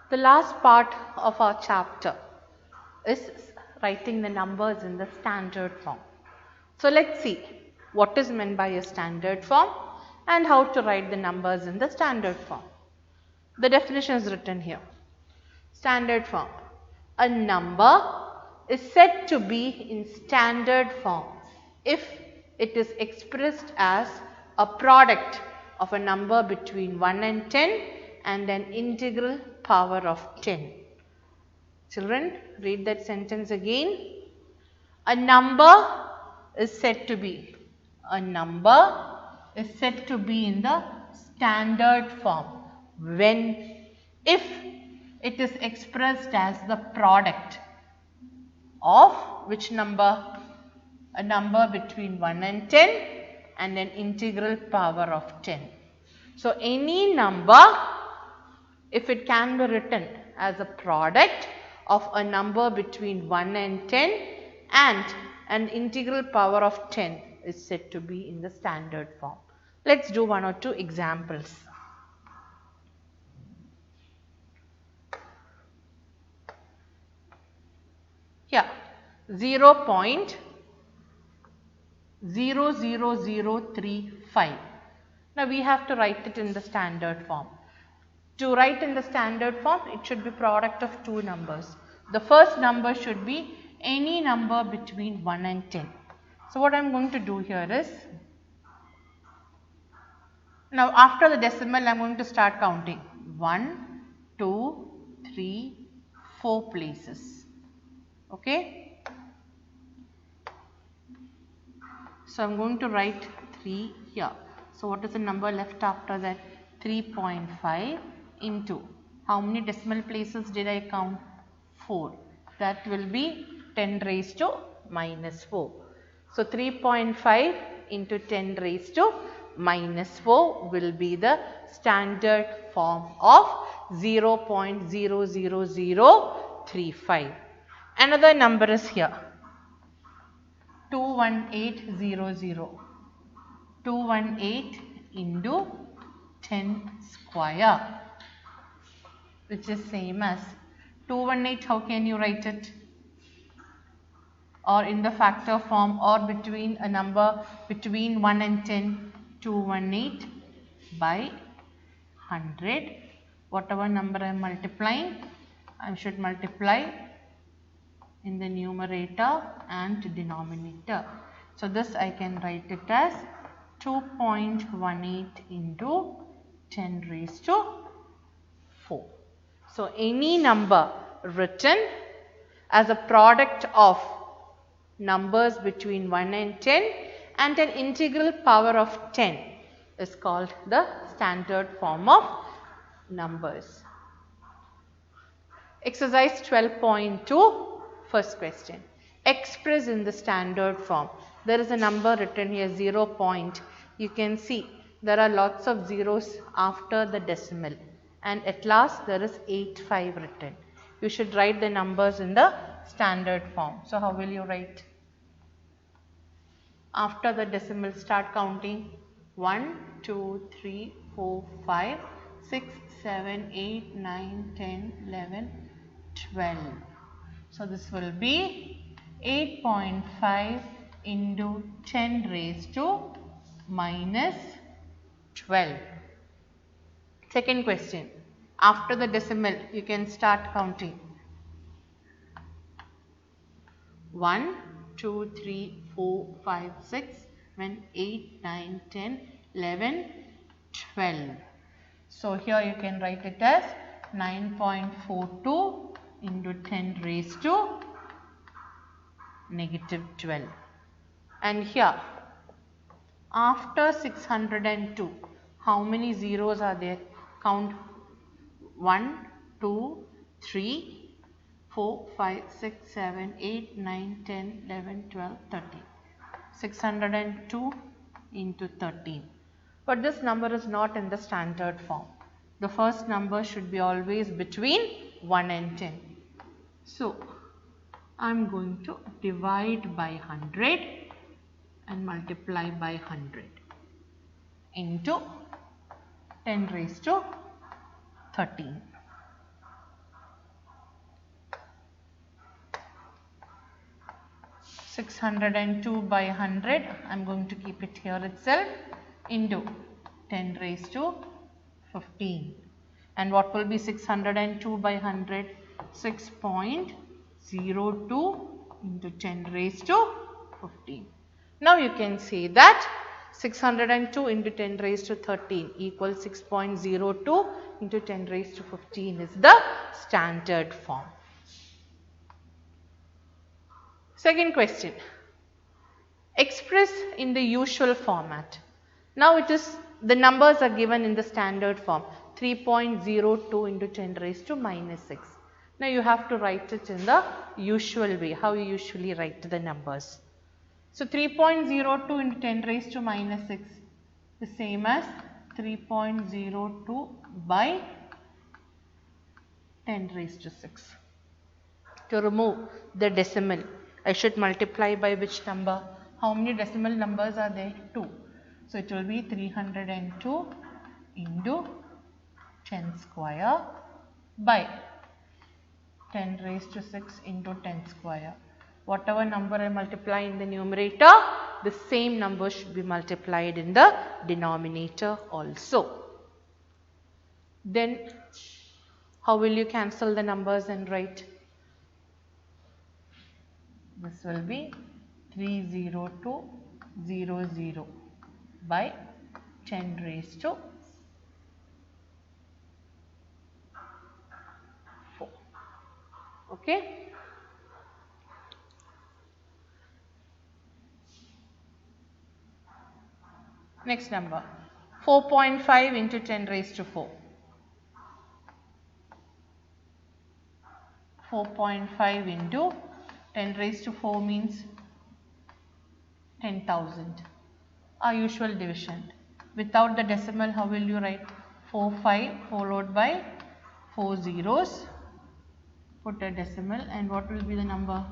The last part of our chapter is writing the numbers in the standard form. So let's see what is meant by a standard form and how to write the numbers in the standard form. The definition is written here. Standard form. A number is said to be in standard form if it is expressed as a product of a number between 1 and 10 and an integral power of 10. Children, read that sentence again. A number is said to be in the standard form if it is expressed as the product of which number? A number between 1 and 10 and an integral power of 10. So any number, if it can be written as a product of a number between 1 and 10 and an integral power of 10 is said to be in the standard form. Let's do one or two examples. Here, 0.00035. Now we have to write it in the standard form. To write in the standard form, it should be product of two numbers. The first number should be any number between 1 and 10. So what I am going to do here is, now after the decimal I am going to start counting 1, 2, 3, 4 places. Okay. So I am going to write 3 here. So what is the number left after that? 3.5 into how many decimal places did I count? 4. That will be 10 raised to minus 4. So 3.5 into 10 raised to minus 4 will be the standard form of 0.00035. Another number is here, 21800. 218 into 10 square, which is same as 218. How can you write it? Or in the factor form, or between a number between 1 and 10, 218 by 100. Whatever number I am multiplying, I should multiply in the numerator and denominator. So this I can write it as 2.18 into 10 raised to 4. So any number written as a product of numbers between 1 and 10 and an integral power of 10 is called the standard form of numbers. Exercise 12.2, first question. Express in the standard form. There is a number written here, 0. You can see there are lots of zeros after the decimal, and at last there is 85 written. You should write the numbers in the standard form. So how will you write? After the decimal, start counting 1, 2, 3, 4, 5, 6, 7, 8, 9, 10, 11, 12. So this will be 8.5 into 10 raised to minus 12. Second question. After the decimal, you can start counting 1, 2, 3, 4, 5, 6, 7, 8, 9, 10, 11, 12. So here you can write it as 9.42 into 10 raised to negative 12. And here, after 602, how many zeros are there? Count 1, 2, 3, 4, 5, 6, 7, 8, 9, 10, 11, 12, 13. 602 into 13. But this number is not in the standard form. The first number should be always between 1 and 10. So, I am going to divide by 100 and multiply by 100 into 10 raised to 13. 602 by 100, I am going to keep it here itself, into 10 raised to 15. And what will be 602 by 100? 6.02 into 10 raised to 15. Now you can say that 602 into 10 raised to 13 equals 6.02 into 10 raised to 15 is the standard form. Second question. Express in the usual format. Now the numbers are given in the standard form, 3.02 into 10 raised to minus 6. Now you have to write it in the usual way, how you usually write the numbers. So 3.02 into 10 raised to minus 6, the same as 3.02 by 10 raised to 6. To remove the decimal, I should multiply by which number? How many decimal numbers are there? 2. So it will be 302 into 10 square by 10 raised to 6 into 10 square. Whatever number I multiply in the numerator, the same number should be multiplied in the denominator also. Then how will you cancel the numbers and write? This will be 30200 by 10 raised to 4. Okay. Next number, 4.5 into 10 raised to 4. 4.5 into 10 raised to 4 means 10,000. Our usual division. Without the decimal, how will you write? 45 followed by 4 zeros. Put a decimal and what will be the number?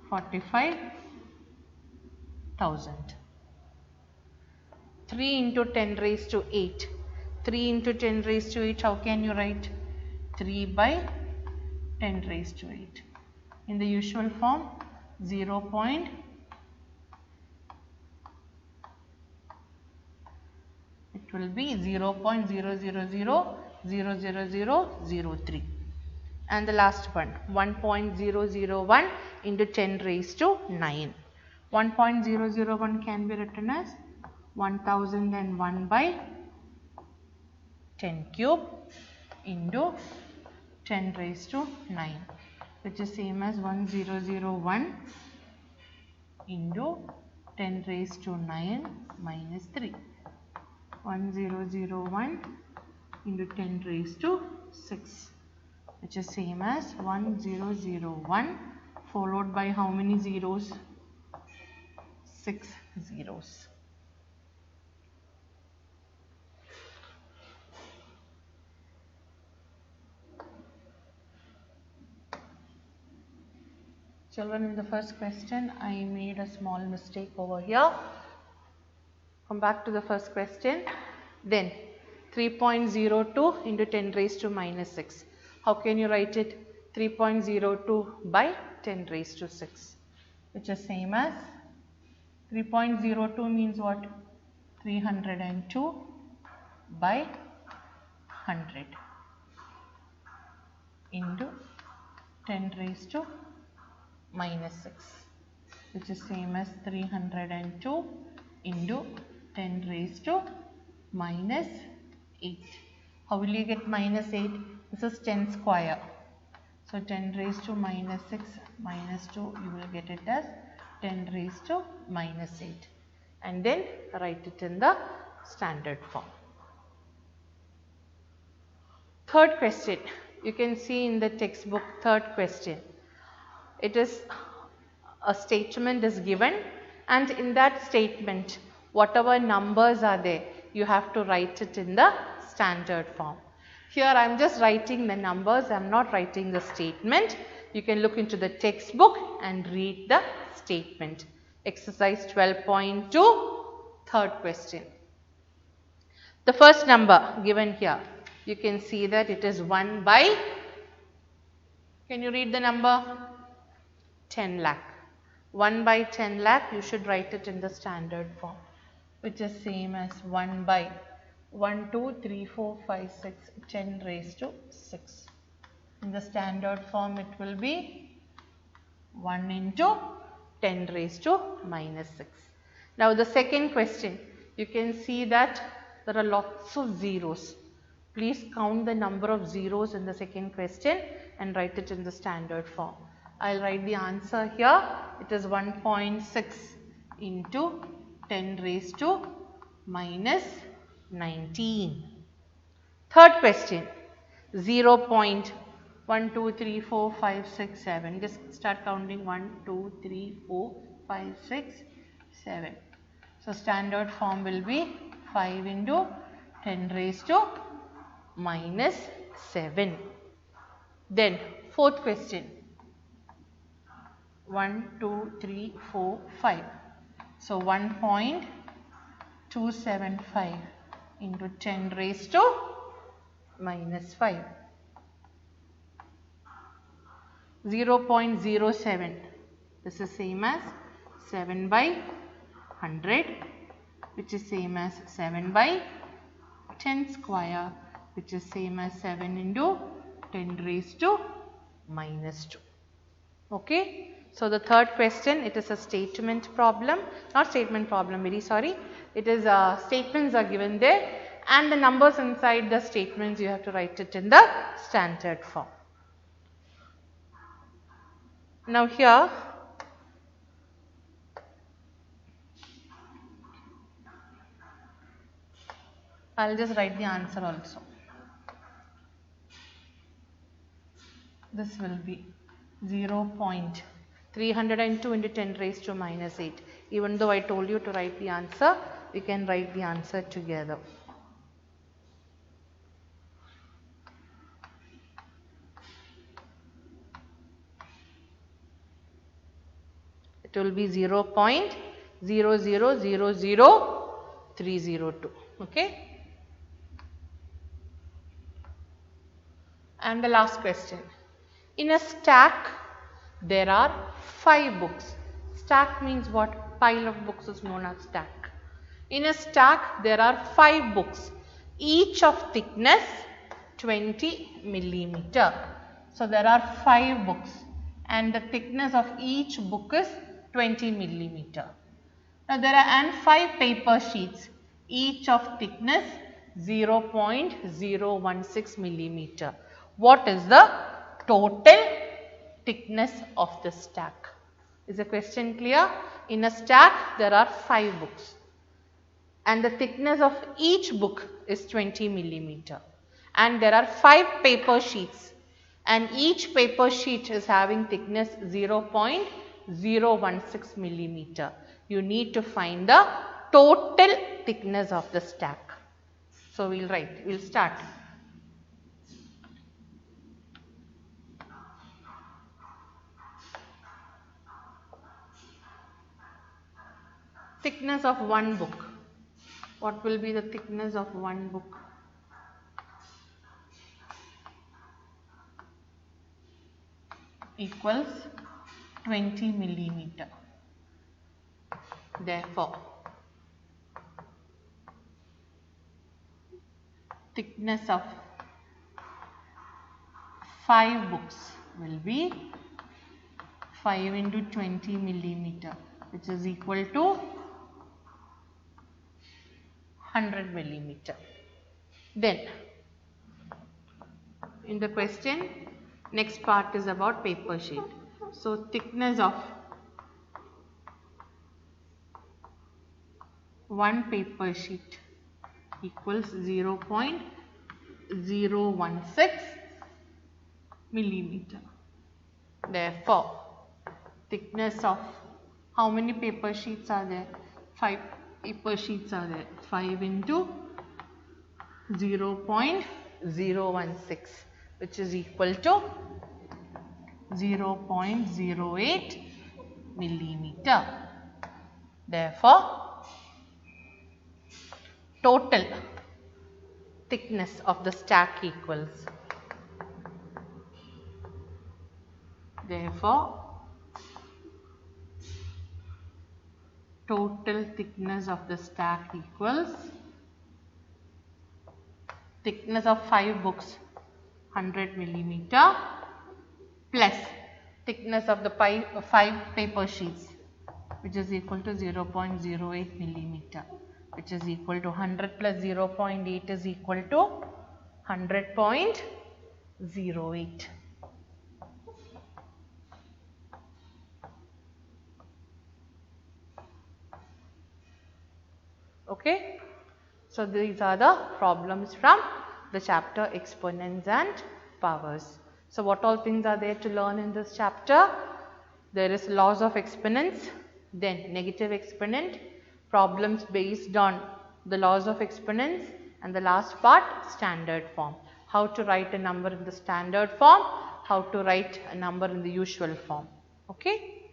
45,000. 3 into 10 raised to 8. 3 into 10 raised to 8, how can you write? 3 by 10 raised to 8. In the usual form, 0. It will be 0.000000003. And the last one, 1.001 into 10 raised to 9. 1.001 can be written as 1001 by 10 cube into 10 raised to 9, which is same as 1001 into 10 raised to 9 minus 3. 1001 into 10 raised to 6, which is same as 1001 followed by how many zeros? 6 zeros. Children, in the first question, I made a small mistake over here. Come back to the first question. Then 3.02 into 10 raised to minus 6. How can you write it? 3.02 by 10 raised to 6, which is same as 3.02 means what? 302 by 100 into 10 raised to minus 6, which is same as 302 into 10 raised to minus 8. How will you get minus 8? This is 10 square. So 10 raised to minus 6 minus 2, you will get it as 10 raised to minus 8. And then write it in the standard form. Third question. You can see in the textbook, third question. It is a statement is given, and in that statement whatever numbers are there, you have to write it in the standard form. Here I am just writing the numbers, I am not writing the statement. You can look into the textbook and read the statement. Exercise 12.2, third question. The first number given here, you can see that it is 1 by, can you read the number? 10 lakh. 1 by 10 lakh, you should write it in the standard form, which is same as 1 by 1, 2, 3, 4, 5, 6, 10 raised to 6. In the standard form, it will be 1 into 10 raised to minus 6. Now the second question, you can see that there are lots of zeros. Please count the number of zeros in the second question and write it in the standard form. I will write the answer here. It is 1.6 into 10 raised to minus 19. Third question, 0.1, 2, 3, 4, 5, 6, 7. Just start counting 1, 2, 3, 4, 5, 6, 7. So standard form will be 5 into 10 raised to minus 7. Then fourth question, 1, 2, 3, 4, 5. So 1.275 into 10 raised to minus 5. 0.07. This is same as 7 by 100, which is same as 7 by 10 square, which is same as 7 into 10 raised to minus 2. Okay. So the third question, it is a statement problem, not statement problem, very sorry. It is statements are given there and the numbers inside the statements you have to write it in the standard form. Now here, I will just write the answer also. This will be 0.302 into 10 raised to minus 8. Even though I told you to write the answer, we can write the answer together. It will be 0.0000302. Okay. And the last question. In a stack, there are 5 books. Stack means what? Pile of books is known as stack. In a stack, there are 5 books, each of thickness 20 millimeter. So there are 5 books and the thickness of each book is 20 millimeter. Now there are 5 paper sheets, each of thickness 0.016 millimeter. What is the total thickness of the stack? Is the question clear? In a stack, there are 5 books and the thickness of each book is 20 millimeter. And there are 5 paper sheets and each paper sheet is having thickness 0.016 millimeter. You need to find the total thickness of the stack. So we'll start. Thickness of one book. What will be the thickness of one book? Equals 20 millimeter. Therefore, thickness of 5 books will be 5 into 20 millimeter, which is equal to 100 millimeter. Then, in the question, next part is about paper sheet. So, thickness of one paper sheet equals 0.016 millimeter. Therefore, thickness of how many paper sheets are there? 5 paper sheets are there. 5 into 0.016, which is equal to 0.08 millimeter. Therefore, total thickness of the stack equals. Therefore, total thickness of the stack equals thickness of 5 books 100 millimeter plus thickness of the 5 paper sheets, which is equal to 0.08 millimeter, which is equal to 100 plus 0.8 is equal to 100.08. Okay. So these are the problems from the chapter Exponents and Powers. So what all things are there to learn in this chapter? There is laws of exponents, then negative exponent, problems based on the laws of exponents, and the last part standard form. How to write a number in the standard form, how to write a number in the usual form. Okay.